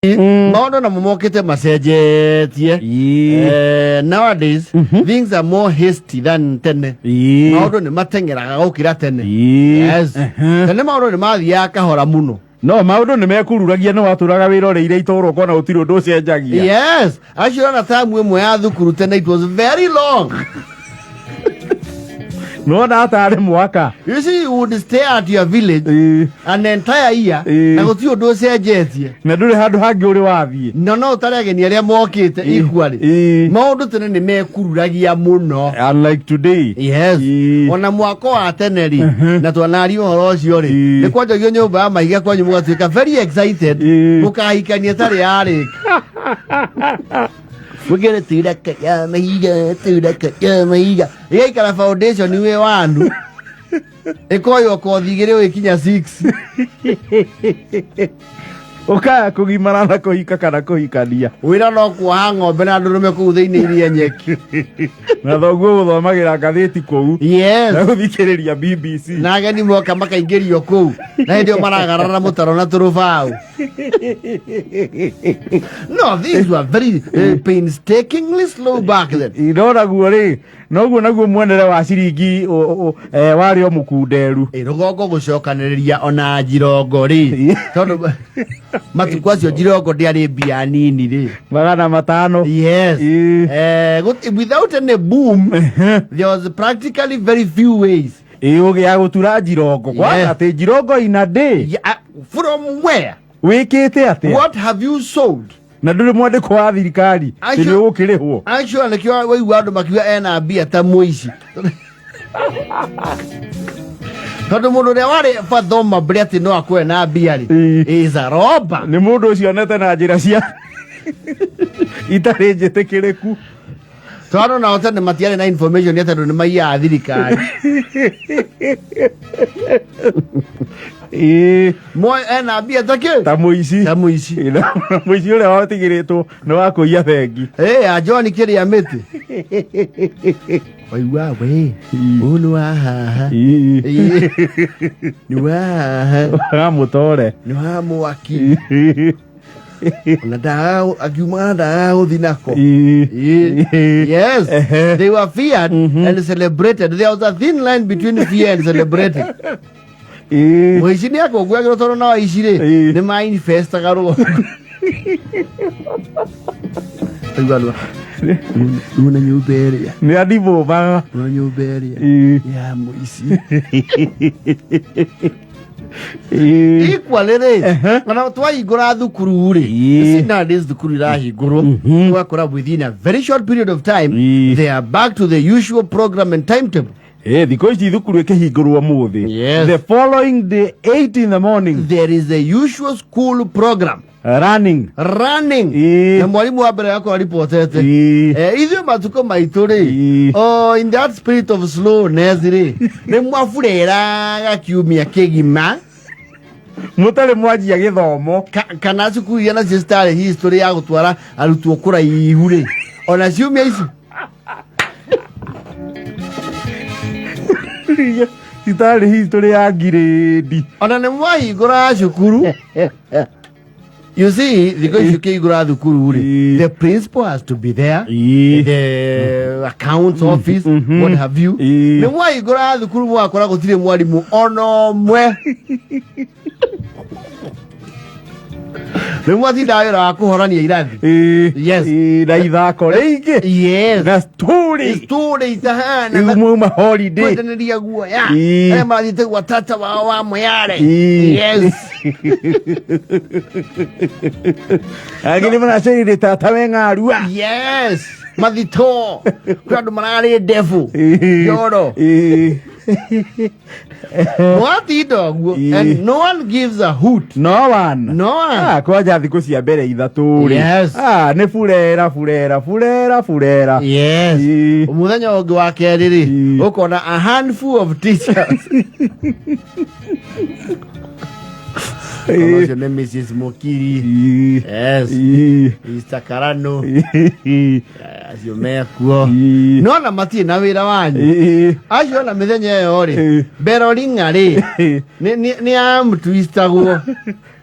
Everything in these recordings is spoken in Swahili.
Maono na mumokete masejetie. Nowadays things are more hasty than tene. Maono ni matengeraga gukira tene. Yes. Tene maono ni mathia kahora muno. No maundu ni mekururagia no waturaga wiroreire itoro kona utiri undu ucenjagia. Yes. Actually na time imwe ya thukuru tene it was very long. No na atare mwaka. You see, you would stay at your village an entire year na guti undu ucenjetie. Na nduri handu hangi uri wathie. No utarege ni aria mokite equally. Maundu tene ni mekururagia muno. Unlike today. Yes. Ona mwako wa tene ri na twanari uhoro ucio ri. Ni kwanjagio nyumba ya maiga kwanyu mugatuika very excited. Mukahikania tari yari. We're gonna do that ya maiga. Yei kala foundation niwe wandu. Ekoyo ko thigire wikinya 6. Oka kugimana na kuhika kana kuhikania. Wira no kwa ng'ombe na ndurume ku thiini iria nyeki. Na thoguo guthomagira ngatheti kuu. Yes. Na guthikiriria BBC. Na ageni moka makaingirio kuu. Na ndio maragarara mutaro na turubao. No, these were very painstakingly slow back then. Irora guo noguo naguo mwenere wa ciringi wari o mukunderu. Rugongo gucokaniriria ona njirongo ri. Tondu matuku acio njirongo ndiari mbia nini ri. Magana matano. Yes. Without any boom, there was practically very few ways. Ugia gutura njirongo. Kwa ati njirongo in a day. From where? Wikite ate. What have you sold? Na nduri mwandiko wa thirikari ni gukirihwo. Actually nikio waigu andu makiwa ena mbia ta muici. Tondu mundu ria wari fathoma breti no akwe na mbia ri is a robber. Ni mundu ucio nete na njira cia itari njitikiriku. Twana na othe matiare na information yeta ndo ni maiya thirikari. Moi ena mbia take ta muici muici ule watigiritwo no wakuia bengi John kiri ya miti oiwa we unu haha ni wa mutore ni wa mwaki na dao akiuma dao dinako. Yes, they were feared and celebrated. There was a thin line between fear and celebrating. Muici ni akogwagirwo toro na waicire ni manifesta garugo. Aigalwa. Una nyuberia. Ni adibo ba. Una nyuberia. Ya muici. Equally kana twaigura thukuru ri sina this thukuru irahingurwo twakora within a very short period of time they are back to the usual program and timetable. Thiko ici thukuru ikihingurwo muthi. The following day 8 in the morning there is the usual school program running. Na mwalimu wa mbere yako alipotete ithuĩ matuko maitũ ri in that spirit of slowness ri ni mwafureraga kiumia kĩgima mutari mwanjia githomo kana cukuru iria nacio citarĩ history ya gũtwara arutwo kũraihu ri ona ciumia ici citarĩ history ya ngirĩndi ona nĩ mwahingũra cukuru. You see, because you can't go thukuru ri, the principal has to be there, the accounts office, what have you. Ni why you go thukuru mwakora gutire mwarimu ono mwe. Ni mwati daira akuhorania irathi. Yes. Na ithako ringi. Yes. Na story itahana. Iumuma holiday. Kwendeneria guo ya. Mathite gwa tata wa mware. Yes. Agini mana ciri tata wengarua. Yes. Mathito. Kwandu marari defu. Yoro. What dog? And no one gives a hoot. No one. Kwaja thiku cia mbere ithatu ri. Yes. Ni furera. Yes. Muthenya ungi wa keri ri ukona a handful of teachers. Ocio nĩ Mrs. Mokiri. Yes. Mr. Karano. Acio mekuo. No na matie na wĩra wanyu. Acio na mĩthenya ĩyo rĩ. Berori ng'arĩ. Nĩ amtwistagwo.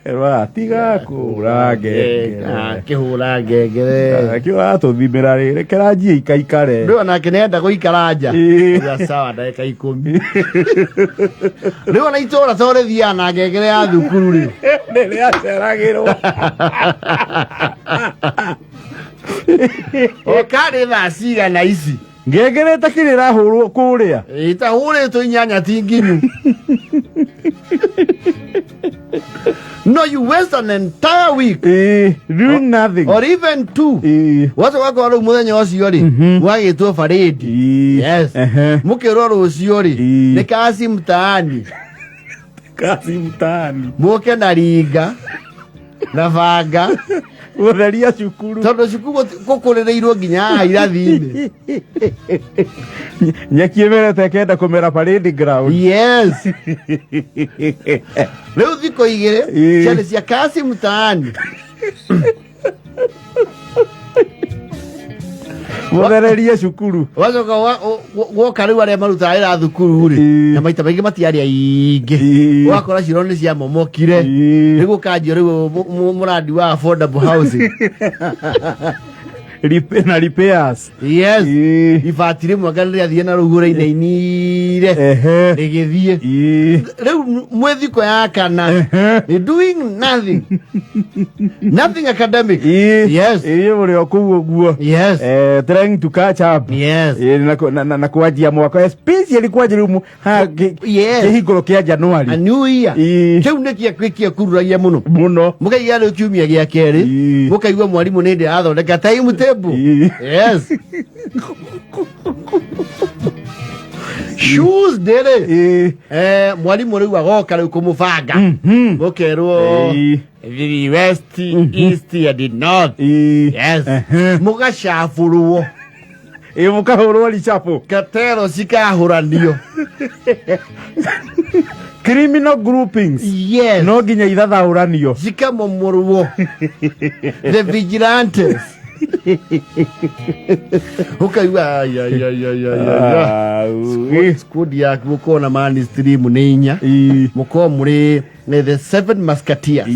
Ewa tiga kura ngengere. Kihura ngengere. Kio atuthimira riri kiranjie ikaikare. Ndio nake nenda guikara nja. Uga sawa ndagika 10. Ndio na itora tore thia na ngengere ya thukuru ri. Nere aceragirwo. Okari tha cigana ici. Ngengere takiri rahurwo kuria. Itahurĩtwo inyanya tinginu. No, you waste an entire week doing nothing or even 2. Watu wako wale muthenya ucio ri wagitwo faredi. Yes. Mukiro rucio ri ni kasi mtaani. Kasi mtaani. Muke na ringa na banga gutheria cukuru. Tondu cukuru gukurereirwo nginya irathi-ini. Nyeki emerete kenda kumera parade ground. Yes. Leo thiko igire ciana cia kasi mtaani. Guthereria cukuru. Wacoka woka riu aria marutaga wira thukuru ri na maita maingi matiaria ingi wakora ciro ni cia momokire riu kanjio riu muradi wa affordable housing repairs. Yes. Ifatire mwagaliria thie na rugura-ine inire rigithie riu mwethiko ya kana doing nothing. Nothing academic. Yes. Muri okuo guo. Yes. Trying to catch up. Yes. Na kuanjia mwaka especially kwa jirumu kihinguro kia January. A new year. Kiu nikia kwikia kururagia muno. Mukaiga ri kiumia gia keri mukaigwa mwarimu ni ndi athondeka time table. Yes. Shoes dere. Mwalimu riu agoka riu kumubanga. Mukerwo the west, east and the north. Yes. Mugacabũrwo. Mukahũrwo richapo. Katero cikahuranio. Criminal groupings. Yes. No nginya ithathaũranio. Cikamomorwo. The vigilantes. Ukaiwa squad ya mukona man stream ni inya muko muri the 7 musketeers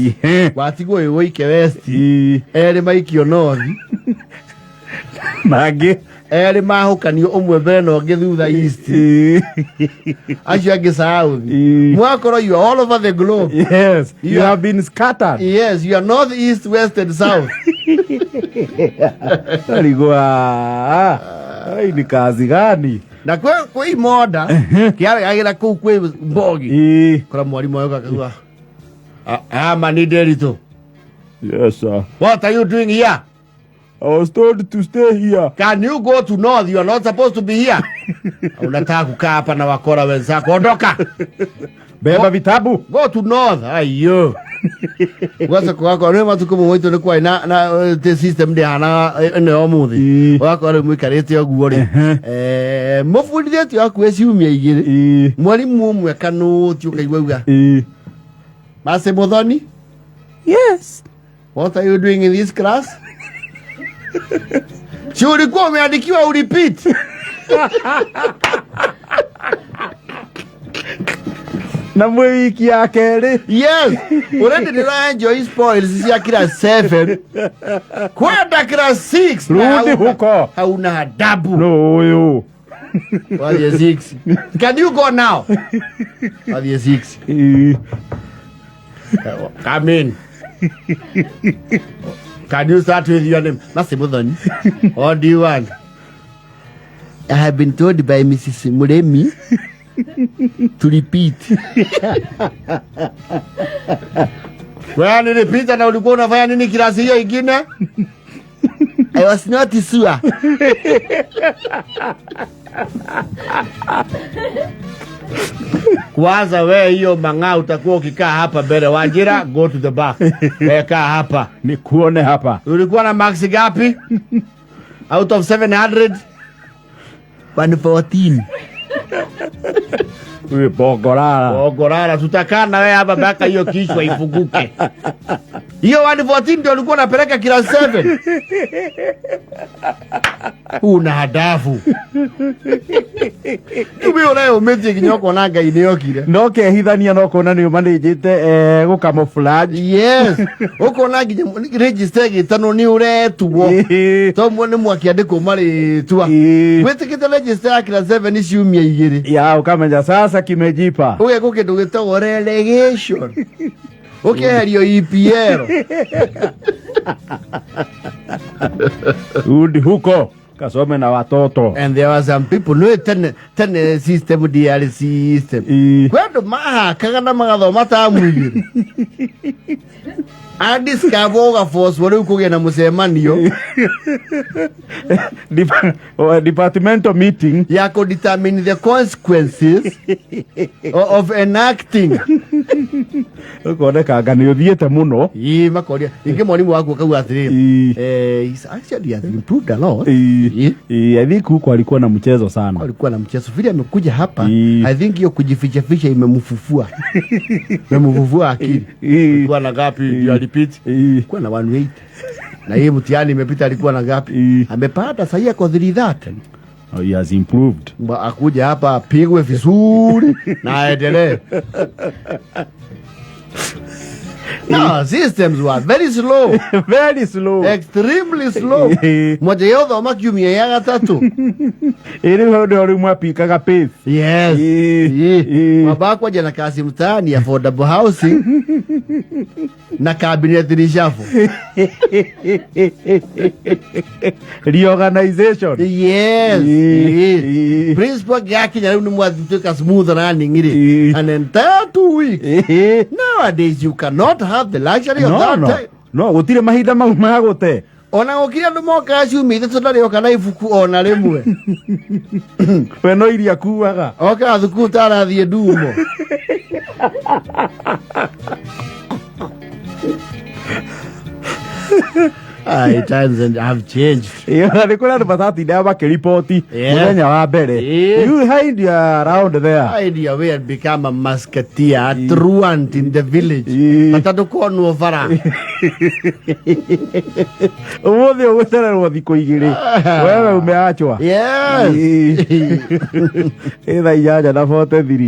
watigwo yoike west eri maikio north magi eri mahukanio umwe mbere no ngithutha east acio angi south mwakoro you are all over the globe. Yes, you have been scattered. Yes, you are north, east, west and south. Aligwa ni kazi gani? Na kwa imoda kiara agira ku kwe mbogi kora mwalimu yoka akagwa mani derito. Yes sir. What are you doing here? I was told to stay here. Can you go to north? You are not supposed to be here. Unataka kukaa hapa na wakora wenzako, ondoka. Beba vitabu. Go to north. Ayo. Wasa kwako rema matuko mwetu ni kwa na the system ndi hana ne omuthi. Wako ari mwikarete oguo ri. Mufundithio yaku eciumia igiri. Mwalimu umwe kanu ti ukaigwa. Mase Muthoni? Yes. What are you doing in this class? Si ulikuwa umeandikiwa urepeat. Na wiki ya keri. Yes. Already the enjoy spoils ya class 7. Kwenda class 6. Rudi huko. Hauna adabu. No yo. What is 6? Can you go now? What is 6? Come in. Can you start with your name? Mase Muthoni. What do you want? I have been told by Mrs. Muremi to repeat. Well, repeat na ulikuwa unafanya nini kilasi hiyo ingine? I was not sure. Kwanza wewe hiyo mang'aa utakuwa ukikaa hapa mbele. Wajira, go to the back. Kaa hapa. Nikuone hapa. Ulikuwa na marks gapi? Out of 700? 114. Bogorara tutakaa na wewe hapa mpaka hiyo kichwa ifunguke. Hiyo 114 ndio ulikuwa unapeleka kila 7. Una hadafu. Tubio leo meti kinyoko nanga ineokire. No ke hithania no kona ni manejete go camouflage. Yes. Uko nagi register gitano ni uretuo. To mwone mwakiandiko mari tua. Wetikite register kila 7 isiumia igiri. Ya ukamenya sasa kimejipa. Uge kukindu gitagwo relegation. Herio EPL. Udi huko kasome na watoto. And there were some people no tene system DR system. Kwendo maha kagana magathoma ta mwigiri. Discover force wale uko na musemanio. Departmental meeting ya could determine the consequences of enacting. Ukone kagani uthiete muno. Makoria inge mwalimu wako kau athiri. He's actually has improved a lot. I think huko alikuwa na mchezo sana. Alikuwa na mchezo. Vile amekuja hapa, I think hiyo kujificha ficha imemfufua. Imemfufua akili. Alikuwa na gapi ya repeat? Alikuwa na 180. Na yeye mtihani imepita alikuwa na gapi? Amepata sahihi ako 330. He has improved. Akuja hapa apigwe vizuri na aendelee. No, systems were very slow. Very slow. Extremely slow. Moja yotho makiumia ya gatatu. Iri ndio mwapikaga pace. Yes. Mabakwa jana kasi mtaani affordable housing na cabinet reshuffle. Reorganization. Yes. Principal gaki nyari ni mwatuka smooth running iri. And then 2 weeks. Nowadays you cannot have the luxury of that time. No, gutire mahinda mau magote. Ona gukira ndu moka ciumi ithatũ ndarĩ oka na ibuku ona rĩmwe. We no iria kuaga. Oka thukuru tarathiĩ ndumo. Times have changed. Ni kuna andu matatinda makiripoti muthenya wa mbere. You hide your around there. Hide your way and become a musketeer, a truant in the village. Matatu konwo bara. Umuthi ugucererwo thikũ igĩrĩ. Wewe umeachwa. Yes. Ĩtha 8:43.